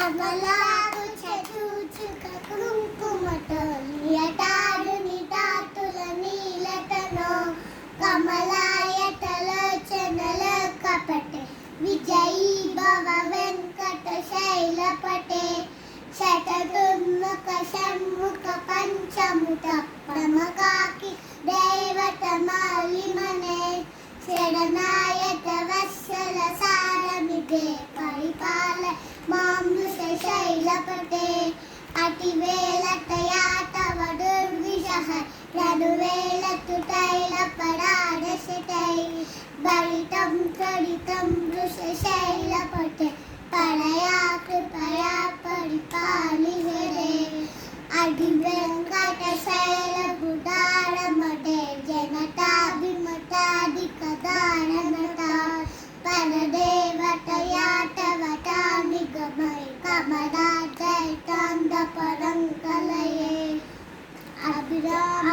కమలాకు చూచుక కుంకుమతో నియటాడు నిటాతుల నీలతనో కమలాయతలోచనల కపటే విజయీ భవ వెంకట శైలపటే శతదుర్ముఖ షణ్ముఖ పంచముఖ ప్రమకాకి దేవతమాలిమనే శరణాయత వత్సల సారమిదే పరిపాల మామృష శైలపటే అతివేలతయాతవ దుర్విషః రనువేలతు తైలపరాడశతై భరితం త్వరితం వృష శైలపటే పరయా కృపయా పరిపాలిహరే అధివెంకట శైలపుటారమటే జనతాభిమతాధికదారణత పరదేవతయాతవటాని గమై కమలాజైతాంద పరంకలయే అభిరామ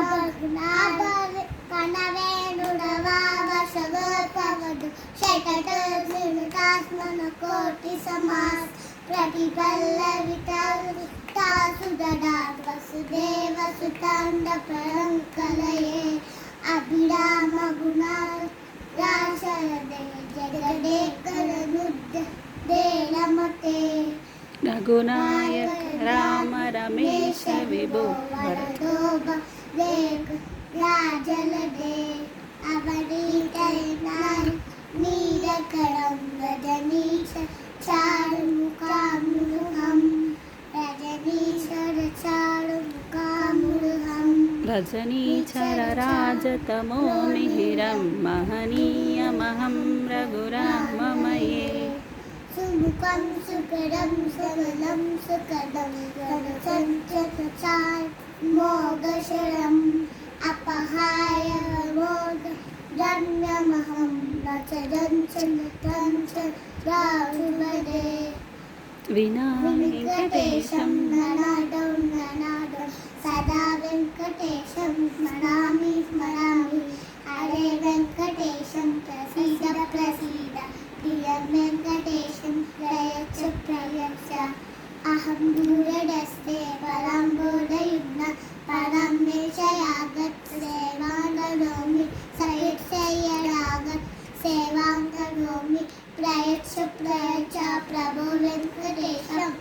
కనవేణురవావశగోపవదు శతనిమితాస్మన కోటి సమాస్ ప్రతిపల్లవితాసుదడాత్ వసుదేవ సుతాండ పరంకలయే అభిరామ గుణారాశరదే జగదేకరనుద్ద దేలమతే రఘునాయక రామ రమేశ విభో వరదో దేవ రాజలదే అవనీతైనాయ నీలకరం రజనీశ చారుముఖామృహం రజనీశర చారుముఖామృహం రజనీచర రాజతమో మిహిరం మహనీయమహం రఘురామమయే సుముఖం సుకరం సరళం సుకదం గణసంచచార్ మోగశరం అపహాయ మోగ రమ్యమహం రచరంచ రాజువదే వినా వెంకటేశం ననాదం ననాదం సదా వెంకటేశం స్మరామి స్మరామి హరే వెంకటేశం ప్రసీద ప్రసీద ప్రియం వెంకటేశం ప్రయచ్చ ప్రయచ్చ అహం దూరదస్తే పరం బోధయుగ్న పరం మేషయాగత్ సేవాంగనోమి సయత్సయ్యరాగత్ సేవాంగనోమి ప్రయచ్చ ప్రయచ్చ ప్రభో వెంకటేశం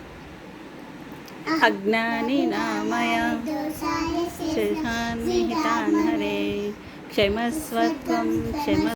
అజ్ఞానినామయ శేషాన్నిహితాన్ హరే క్షమస్వత్వం క్షమ